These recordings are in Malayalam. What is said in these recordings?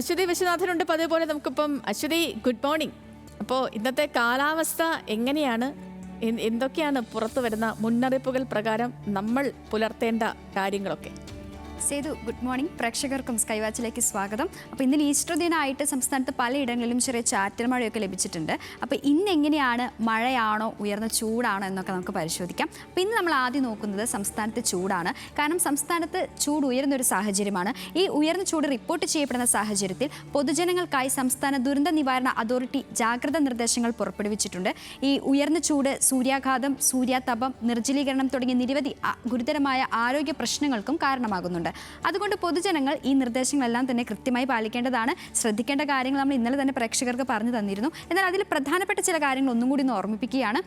അശ്വതി വിശ്വനാഥനുണ്ട്. പതിപോലെ നമുക്കിപ്പം അശ്വതി, ഗുഡ് മോർണിംഗ്. അപ്പോൾ ഇന്നത്തെ കാലാവസ്ഥ എങ്ങനെയാണ്, എന്തൊക്കെയാണ് പുറത്തു വരുന്ന മുന്നറിയിപ്പുകൾ പ്രകാരം നമ്മൾ പുലർത്തേണ്ട കാര്യങ്ങളൊക്കെ? Sethu, good morning. പ്രേക്ഷകർക്കും സ്കൈ വാച്ചിലേക്ക് സ്വാഗതം. അപ്പോൾ ഇന്നലെ ഈസ്റ്റർ ദിനമായിട്ട് സംസ്ഥാനത്ത് പലയിടങ്ങളിലും ചെറിയ ചാറ്റൽ മഴയൊക്കെ ലഭിച്ചിട്ടുണ്ട്. അപ്പോൾ ഇന്ന് എങ്ങനെയാണ്, മഴയാണോ ഉയർന്ന ചൂടാണോ എന്നൊക്കെ നമുക്ക് പരിശോധിക്കാം. അപ്പോൾ ഇന്ന് നമ്മൾ ആദ്യം നോക്കുന്നത് സംസ്ഥാനത്തെ ചൂടാണ്. കാരണം സംസ്ഥാനത്ത് ചൂട് ഉയർന്നൊരു സാഹചര്യമാണ്. ഈ ഉയർന്ന ചൂട് റിപ്പോർട്ട് ചെയ്യപ്പെടുന്ന സാഹചര്യത്തിൽ പൊതുജനങ്ങൾക്കായി സംസ്ഥാന ദുരന്ത നിവാരണ അതോറിറ്റി ജാഗ്രതാ നിർദ്ദേശങ്ങൾ പുറപ്പെടുവിച്ചിട്ടുണ്ട്. ഈ ഉയർന്ന ചൂട് സൂര്യാഘാതം, സൂര്യാതപം, നിർജ്ജലീകരണം തുടങ്ങിയ നിരവധി ഗുരുതരമായ ആരോഗ്യ പ്രശ്നങ്ങൾക്കും കാരണമാകുന്നുണ്ട്. അതുകൊണ്ട് പൊതുജനങ്ങൾ ഈ നിർദ്ദേശങ്ങളെല്ലാം തന്നെ കൃത്യമായി പാലിക്കേണ്ടതാണ്. ശ്രദ്ധിക്കേണ്ട കാര്യങ്ങൾ നമ്മൾ ഇന്നലെ തന്നെ പ്രേക്ഷകർക്ക് പറഞ്ഞു തന്നിരുന്നു. എന്നാൽ അതിൽ പ്രധാനപ്പെട്ട ചില കാര്യങ്ങൾ ഒന്നും കൂടി ഒന്ന് ഓർമ്മിപ്പിക്കുകയാണ്.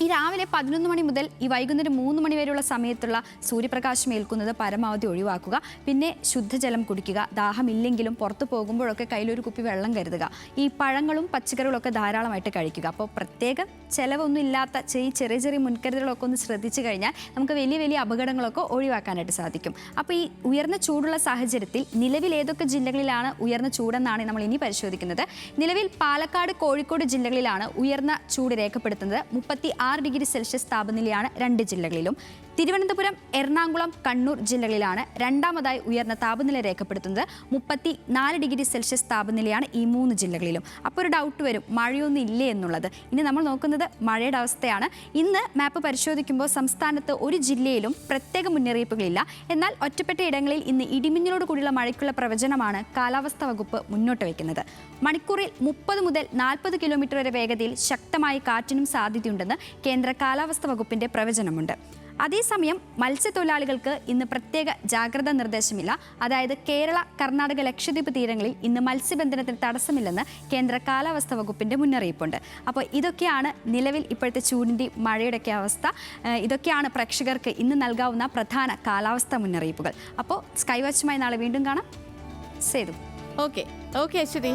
ഈ രാവിലെ 11 മണി മുതൽ ഈ വൈകുന്നേരം 3 മണി വരെയുള്ള സമയത്തുള്ള സൂര്യപ്രകാശം ഏൽക്കുന്നത് പരമാവധി ഒഴിവാക്കുക. പിന്നെ ശുദ്ധജലം കുടിക്കുക. ദാഹമില്ലെങ്കിലും പുറത്തു പോകുമ്പോഴൊക്കെ കയ്യിലൊരു കുപ്പി വെള്ളം കരുതുക. ഈ പഴങ്ങളും പച്ചക്കറികളൊക്കെ ധാരാളമായിട്ട് കഴിക്കുക. അപ്പോൾ പ്രത്യേകം ചിലവൊന്നും ഇല്ലാത്ത ചെറിയ ചെറിയ മുൻകരുതലുകളൊക്കെ ഒന്ന് ശ്രദ്ധിച്ചു കഴിഞ്ഞാൽ നമുക്ക് വലിയ വലിയ അപകടങ്ങളൊക്കെ ഒഴിവാക്കാനായിട്ട് സാധിക്കും. അപ്പോൾ ഈ ഉയർന്ന ചൂടുള്ള സാഹചര്യത്തിൽ നിലവിൽ ഏതൊക്കെ ജില്ലകളിലാണ് ഉയർന്ന ചൂടെന്നാണ് നമ്മൾ ഇനി പരിശോധിക്കുന്നത്. നിലവിൽ പാലക്കാട്, കോഴിക്കോട് ജില്ലകളിലാണ് ഉയർന്ന ചൂട് രേഖപ്പെടുത്തുന്നത്. 36 ഡിഗ്രി സെൽഷ്യസ് താപനിലയാണ് 2 ജില്ലകളിലും. തിരുവനന്തപുരം, എറണാകുളം, കണ്ണൂർ ജില്ലകളിലാണ് രണ്ടാമതായി ഉയർന്ന താപനില രേഖപ്പെടുത്തുന്നത്. 34 ഡിഗ്രി സെൽഷ്യസ് താപനിലയാണ് ഈ 3 ജില്ലകളിലും. അപ്പോൾ ഒരു ഡൗട്ട് വരും, മഴയൊന്നും ഇല്ലേ എന്നുള്ളത്. ഇനി നമ്മൾ നോക്കുന്നത് മഴയുടെ അവസ്ഥയാണ്. ഇന്ന് മാപ്പ് പരിശോധിക്കുമ്പോൾ സംസ്ഥാനത്ത് ഒരു ജില്ലയിലും പ്രത്യേക മുന്നറിയിപ്പുകളില്ല. എന്നാൽ ഒറ്റപ്പെട്ട ഇടങ്ങളിൽ ഇന്ന് ഇടിമിന്നലോട് കൂടിയുള്ള മഴയ്ക്കുള്ള പ്രവചനമാണ് കാലാവസ്ഥാ വകുപ്പ് മുന്നോട്ട് വയ്ക്കുന്നത്. മണിക്കൂറിൽ 30 മുതൽ 40 കിലോമീറ്റർ വരെ വേഗതയിൽ ശക്തമായ കാറ്റിനും സാധ്യതയുണ്ടെന്ന് കേന്ദ്ര കാലാവസ്ഥാ വകുപ്പിന്റെ പ്രവചനമുണ്ട്. അതേസമയം മത്സ്യത്തൊഴിലാളികൾക്ക് ഇന്ന് പ്രത്യേക ജാഗ്രതാ നിർദ്ദേശമില്ല. അതായത് കേരള, കർണാടക, ലക്ഷദ്വീപ് തീരങ്ങളിൽ ഇന്ന് മത്സ്യബന്ധനത്തിന് തടസ്സമില്ലെന്ന് കേന്ദ്ര കാലാവസ്ഥാ വകുപ്പിന്റെ മുന്നറിയിപ്പുണ്ട്. അപ്പോൾ ഇതൊക്കെയാണ് നിലവിൽ ഇപ്പോഴത്തെ ചൂടിൻ്റെ മഴയുടെയൊക്കെ അവസ്ഥ. ഇതൊക്കെയാണ് പ്രേക്ഷകർക്ക് ഇന്ന് നൽകാവുന്ന പ്രധാന കാലാവസ്ഥാ മുന്നറിയിപ്പുകൾ. അപ്പോൾ സ്കൈ വാച്ചുമായി നാളെ വീണ്ടും കാണാം. സേതു. ഓക്കെ അശ്വതി.